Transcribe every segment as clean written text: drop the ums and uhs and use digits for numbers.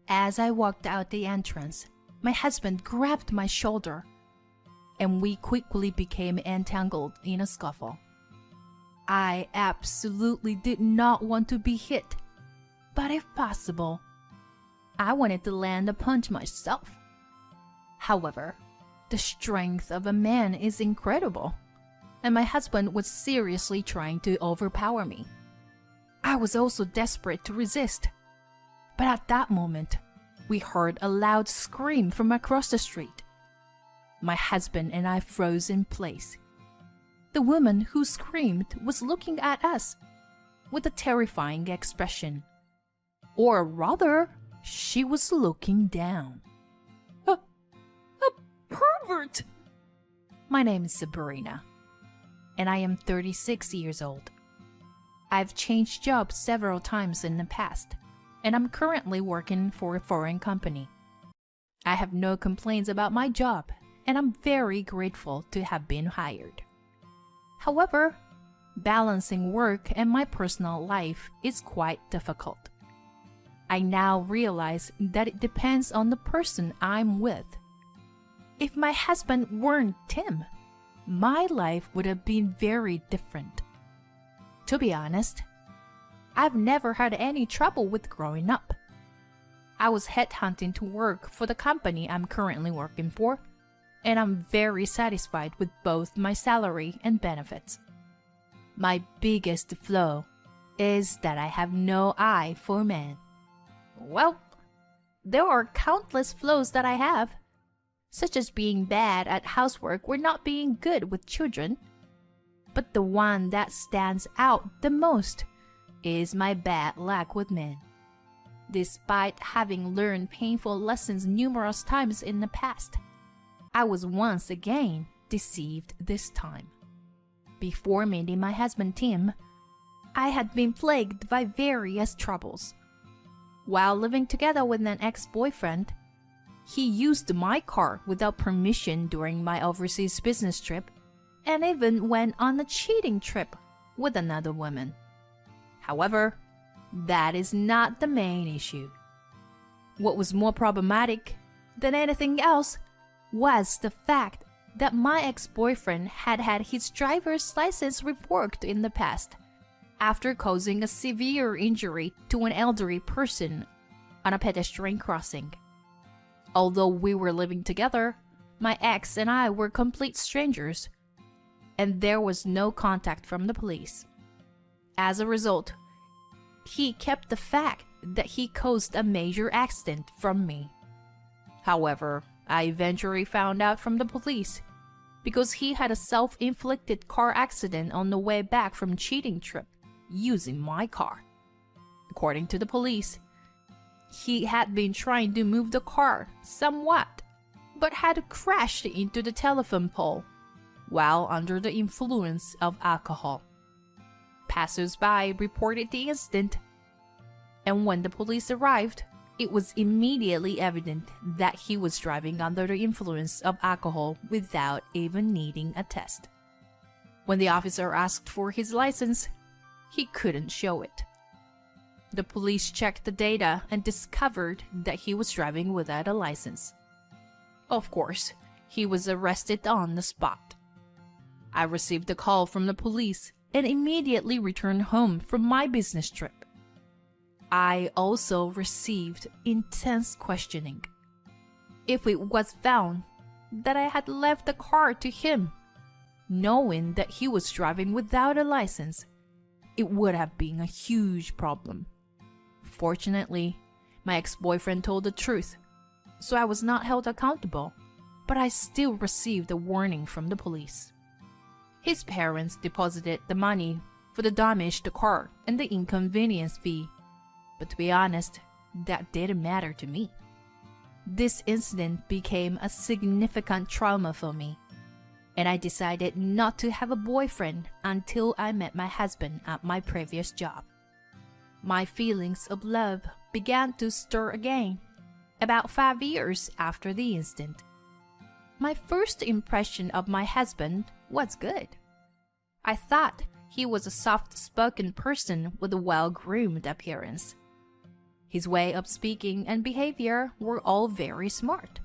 As I walked out the entrance, my husband grabbed my shoulder, and we quickly became entangled in a scuffle. I absolutely did not want to be hit, but if possible, I wanted to land a punch myself. However, the strength of a man is incredible, and my husband was seriously trying to overpower me. I was also desperate to resist, but at that moment, we heard a loud scream from across the street. My husband and I froze in place. The woman who screamed was looking at us with a terrifying expression. Or rather, she was looking down. A pervert! My name is Sabrina, and I am 36 years old. I've changed jobs several times in the past, and I'm currently working for a foreign company. I have no complaints about my job, and I'm very grateful to have been hired. However, balancing work and my personal life is quite difficult. I now realize that it depends on the person I'm with. If my husband weren't Tim, my life would have been very different. To be honest, I've never had any trouble with growing up. I was headhunting to work for the company I'm currently working for, and I'm very satisfied with both my salary and benefits. My biggest flaw is that I have no eye for men. Well, there are countless flaws that I have, such as being bad at housework or not being good with children. But the one that stands out the most is my bad luck with men. Despite having learned painful lessons numerous times in the past, I was once again deceived this time. Before meeting my husband Tim, I had been plagued by various troubles. While living together with an ex-boyfriend, he used my car without permission during my overseas business trip, and even went on a cheating trip with another woman. However, that is not the main issue. What was more problematic than anything else was the fact that my ex-boyfriend had had his driver's license revoked in the past after causing a severe injury to an elderly person on a pedestrian crossing. Although we were living together, my ex and I were complete strangers, and there was no contact from the police. As a result, he kept the fact that he caused a major accident from me. However, I eventually found out from the police because he had a self-inflicted car accident on the way back from cheating trip using my car. According to the police, he had been trying to move the car somewhat, but had crashed into the telephone pole while under the influence of alcohol. Passers-by reported the incident, and when the police arrived, it was immediately evident that he was driving under the influence of alcohol without even needing a test. When the officer asked for his license, he couldn't show it. The police checked the data and discovered that he was driving without a license. Of course, he was arrested on the spot. I received a call from the police and immediately returned home from my business trip. I also received intense questioning. If it was found that I had left the car to him, knowing that he was driving without a license, it would have been a huge problem. Fortunately, my ex-boyfriend told the truth, so I was not held accountable, but I still received a warning from the police. His parents deposited the money for the damage to the car and the inconvenience fee, but to be honest, that didn't matter to me. This incident became a significant trauma for me, and I decided not to have a boyfriend until I met my husband at my previous job. My feelings of love began to stir again about 5 years after the incident. My first impression of my husband was good. I thought he was a soft-spoken person with a well-groomed appearance. His way of speaking and behavior were all very smart.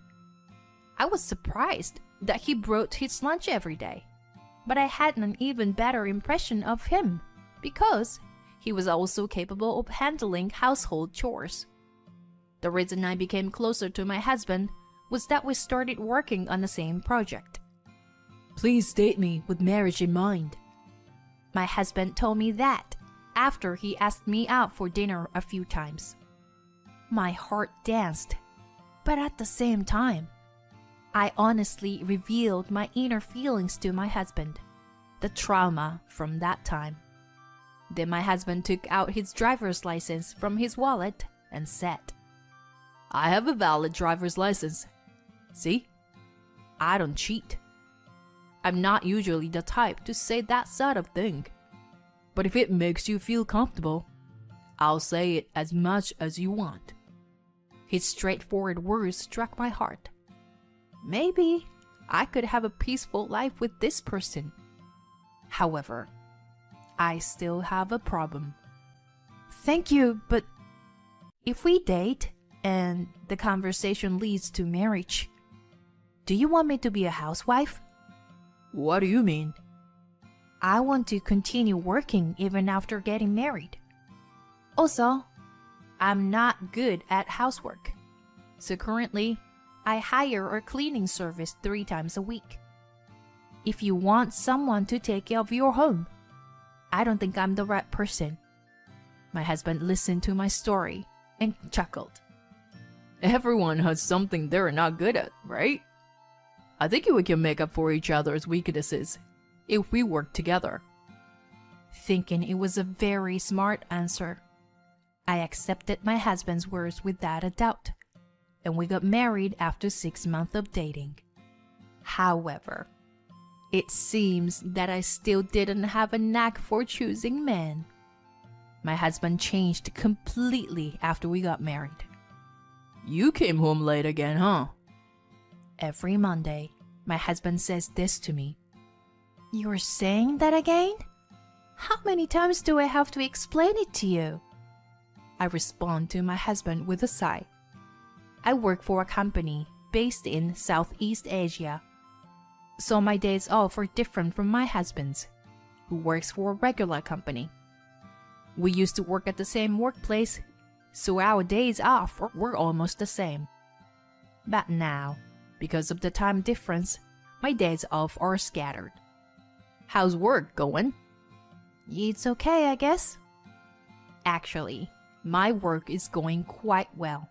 I was surprised that he brought his lunch every day, but I had an even better impression of him because he was also capable of handling household chores. The reason I became closer to my husband was that we started working on the same project. "Please date me with marriage in mind." My husband told me that after he asked me out for dinner a few times. My heart danced, but at the same time, I honestly revealed my inner feelings to my husband, the trauma from that time. Then my husband took out his driver's license from his wallet and said, "I have a valid driver's license. See? I don't cheat." I'm not usually the type to say that sort of thing, but if it makes you feel comfortable, I'll say it as much as you want. His straightforward words struck my heart. Maybe I could have a peaceful life with this person. However, I still have a problem. "Thank you, but if we date and the conversation leads to marriage, do you want me to be a housewife?" "What do you mean?" "I want to continue working even after getting married. Also, I'm not good at housework, so currently I hire a cleaning service 3 times a week. If you want someone to take care of your home, I don't think I'm the right person." My husband listened to my story and chuckled. "Everyone has something they're not good at, right? I think we can make up for each other's weaknesses if we work together." Thinking it was a very smart answer, I accepted my husband's words without a doubt, and we got married after 6 months of dating. However, it seems that I still didn't have a knack for choosing men. My husband changed completely after we got married. "You came home late again, huh?" Every Monday, my husband says this to me. "You're saying that again? How many times do I have to explain it to you?" I respond to my husband with a sigh. I work for a company based in Southeast Asia, so my days off are different from my husband's, who works for a regular company. We used to work at the same workplace, so our days off were almost the same. But now, because of the time difference, my days off are scattered. "How's work going?" "It's okay, I guess." Actually, my work is going quite well,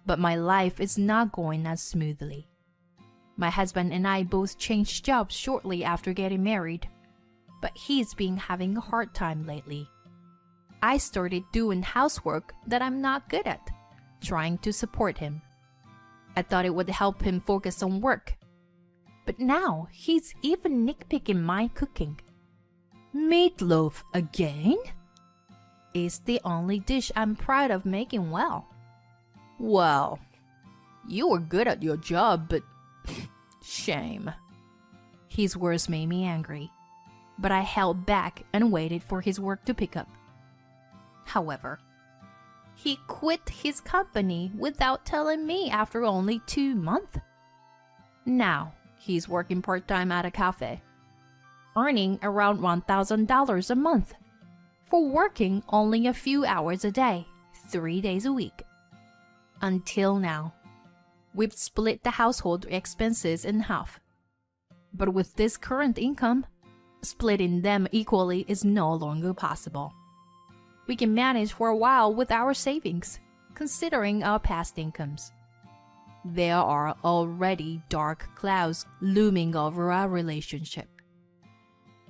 but my life is not going as smoothly. My husband and I both changed jobs shortly after getting married, but he's been having a hard time lately. I started doing housework that I'm not good at, trying to support him. I thought it would help him focus on work, but now he's even nitpicking my cooking. "Meatloaf again?" It's the only dish I'm proud of making well. "Well, you were good at your job, but shame." His words made me angry, but I held back and waited for his work to pick up. However, he quit his company without telling me after only 2 months. Now, he's working part-time at a cafe, earning around $1,000 a month for working only a few hours a day, 3 days a week. Until now, we've split the household expenses in half. But with this current income, splitting them equally is no longer possible. We can manage for a while with our savings, considering our past incomes. There are already dark clouds looming over our relationship.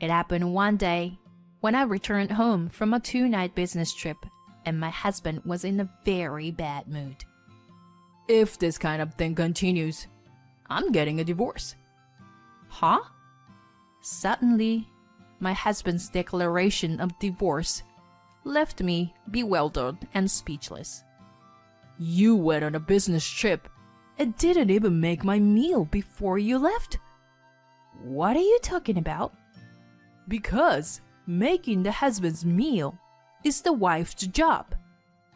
It happened one day when I returned home from a 2-night business trip and my husband was in a very bad mood. "If this kind of thing continues, I'm getting a divorce." "Huh?" Suddenly, my husband's declaration of divorce left me bewildered and speechless. "You went on a business trip and didn't even make my meal before you left?" "What are you talking about?" "Because making the husband's meal is the wife's job,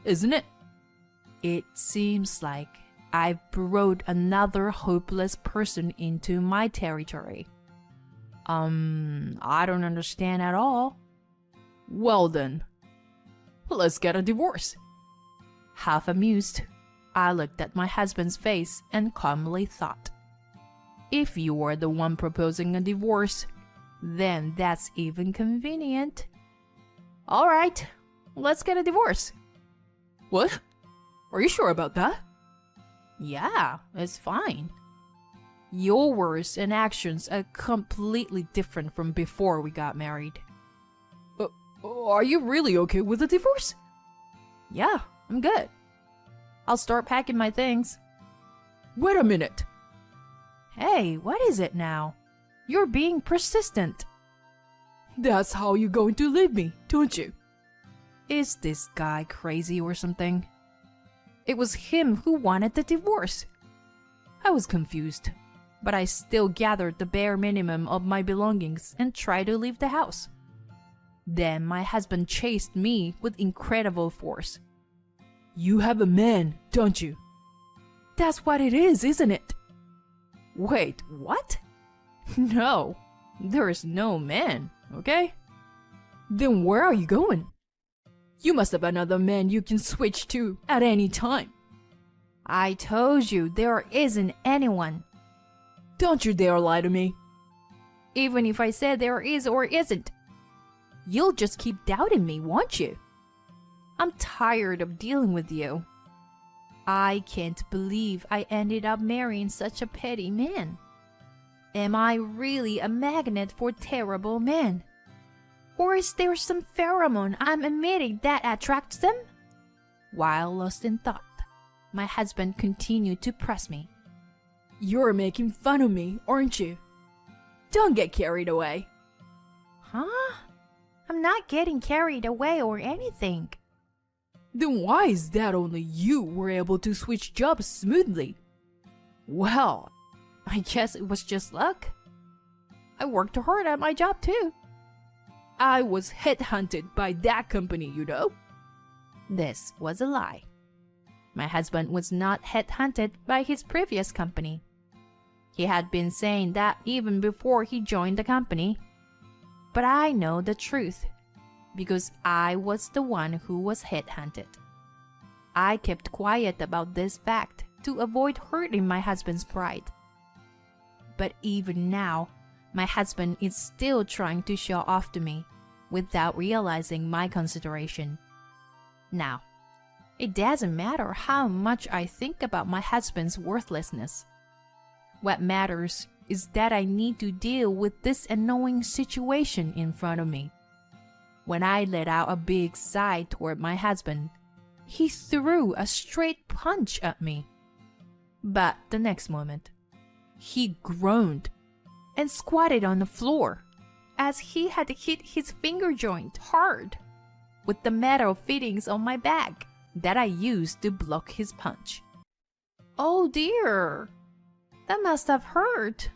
isn't it?" It seems like I've brought another hopeless person into my territory. I don't understand at all. Well then, let's get a divorce. Half amused, I looked at my husband's face and calmly thought, if you are the one proposing a divorce, then that's even convenient. All right, let's get a divorce. What? Are you sure about that? Yeah, it's fine. Your words and actions are completely different from before we got married. Are you really okay with the divorce? Yeah, I'm good. I'll start packing my things. Wait a minute. Hey, what is it now? You're being persistent. That's how you're going to leave me, don't you? Is this guy crazy or something? It was him who wanted the divorce. I was confused, but I still gathered the bare minimum of my belongings and tried to leave the house. Then my husband chased me with incredible force. You have a man, don't you? That's what it is, isn't it? Wait, what? No, there is no man, okay? Then where are you going? You must have another man you can switch to at any time. I told you there isn't anyone. Don't you dare lie to me. Even if I said there is or isn't, you'll just keep doubting me, won't you? I'm tired of dealing with you. I can't believe I ended up marrying such a petty man. Am I really a magnet for terrible men? Or is there some pheromone I'm emitting that attracts them? While lost in thought, my husband continued to press me. You're making fun of me, aren't you? Don't get carried away. Huh? I'm not getting carried away or anything. Then why is that only you were able to switch jobs smoothly? Well, I guess it was just luck. I worked hard at my job too. I was headhunted by that company, you know. This was a lie. My husband was not headhunted by his previous company. He had been saying that even before he joined the company. But I know the truth, because I was the one who was headhunted. I kept quiet about this fact to avoid hurting my husband's pride. But even now, my husband is still trying to show off to me without realizing my consideration. Now, it doesn't matter how much I think about my husband's worthlessness. What matters is that I need to deal with this annoying situation in front of me. When I let out a big sigh toward my husband, he threw a straight punch at me. But the next moment, he groaned and squatted on the floor as he had hit his finger joint hard with the metal fittings on my bag that I used to block his punch. Oh dear, that must have hurt.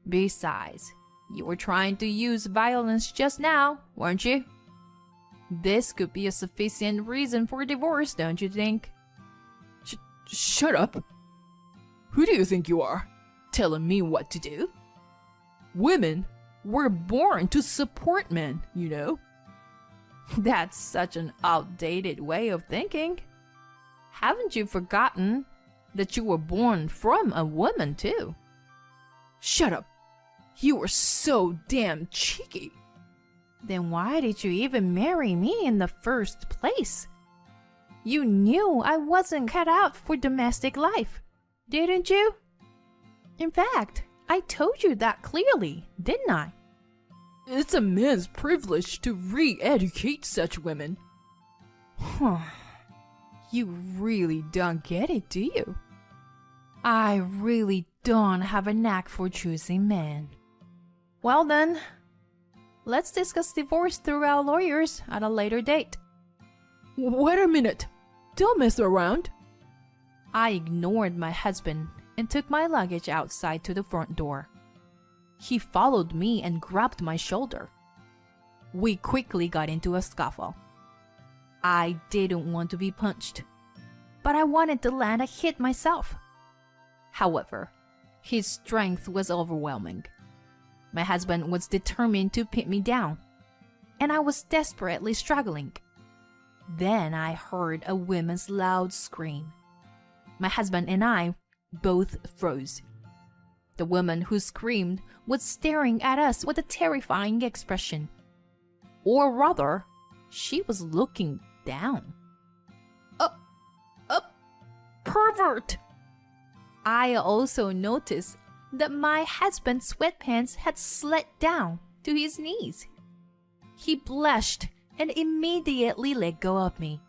Besides, you were trying to use violence just now, weren't you? This could be a sufficient reason for divorce, don't you think? Shut up. Who do you think you are, telling me what to do? Women were born to support men, you know. That's such an outdated way of thinking. Haven't you forgotten that you were born from a woman, too? Shut up. You were so damn cheeky. Then why did you even marry me in the first place? You knew I wasn't cut out for domestic life, didn't you? In fact, I told you that clearly, didn't I? It's a man's privilege to re-educate such women. You really don't get it, do you? I really don't have a knack for choosing men. Well then, let's discuss divorce through our lawyers at a later date. Wait a minute. Don't mess around. I ignored my husband and took my luggage outside to the front door. He followed me and grabbed my shoulder. We quickly got into a scuffle. I didn't want to be punched, but I wanted to land a hit myself. However, his strength was overwhelming. My husband was determined to pin me down, and I was desperately struggling. Then I heard a woman's loud scream. My husband and I both froze. The woman who screamed was staring at us with a terrifying expression. Or rather, she was looking down. Pervert! I also noticed that my husband's sweatpants had slid down to his knees. He blushed and immediately let go of me,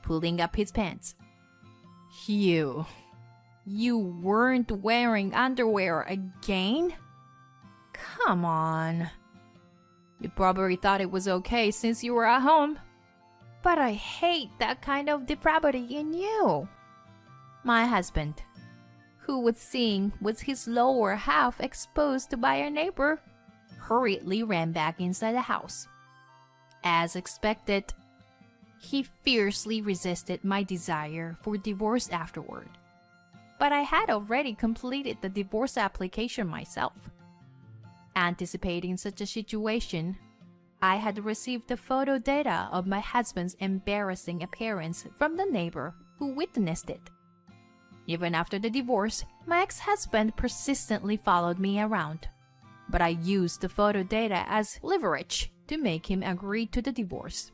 pulling up his pants. You weren't wearing underwear again? Come on. You probably thought it was okay since you were at home. But I hate that kind of depravity in you. My husband, who was seeing with his lower half exposed by our neighbor, hurriedly ran back inside the house. As expected, he fiercely resisted my desire for divorce afterward. But I had already completed the divorce application myself. Anticipating such a situation, I had received the photo data of my husband's embarrassing appearance from the neighbor who witnessed it. Even after the divorce, my ex-husband persistently followed me around, but I used the photo data as leverage to make him agree to the divorce.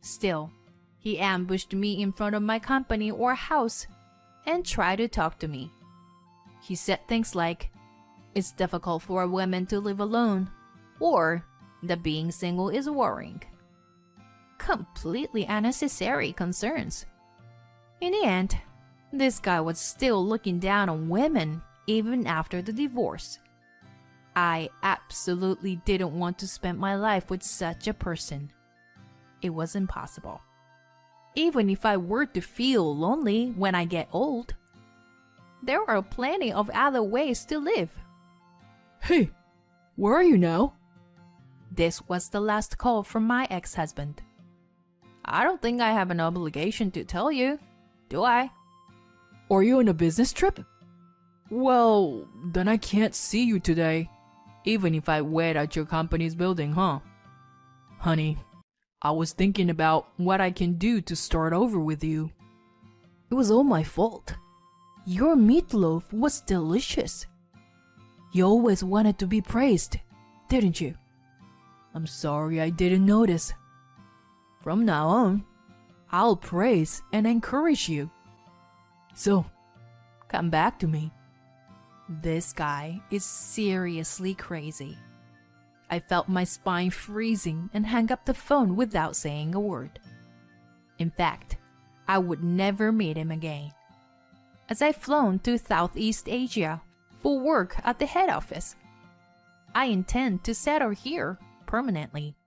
Still, he ambushed me in front of my company or house and tried to talk to me. He said things like, "It's difficult for a woman to live alone," or that being single is worrying. Completely unnecessary concerns. In the end, this guy was still looking down on women even after the divorce. I absolutely didn't want to spend my life with such a person. It was impossible. Even if I were to feel lonely when I get old, there are plenty of other ways to live. Hey, where are you now? This was the last call from my ex-husband. I don't think I have an obligation to tell you, do I? Are you on a business trip? Well, then I can't see you today, even if I wait at your company's building, huh? Honey, I was thinking about what I can do to start over with you. It was all my fault. Your meatloaf was delicious. You always wanted to be praised, didn't you? I'm sorry I didn't notice. From now on, I'll praise and encourage you. So, come back to me. This guy is seriously crazy. I felt my spine freezing and hung up the phone without saying a word. In fact, I would never meet him again. As I've flown to Southeast Asia for work at the head office, I intend to settle here permanently.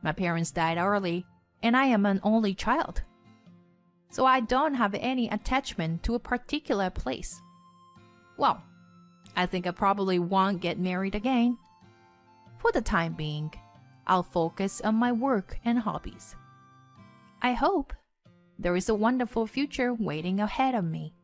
My parents died early, and I am an only child, so I don't have any attachment to a particular place. Well, I think I probably won't get married again. For the time being, I'll focus on my work and hobbies. I hope there is a wonderful future waiting ahead of me.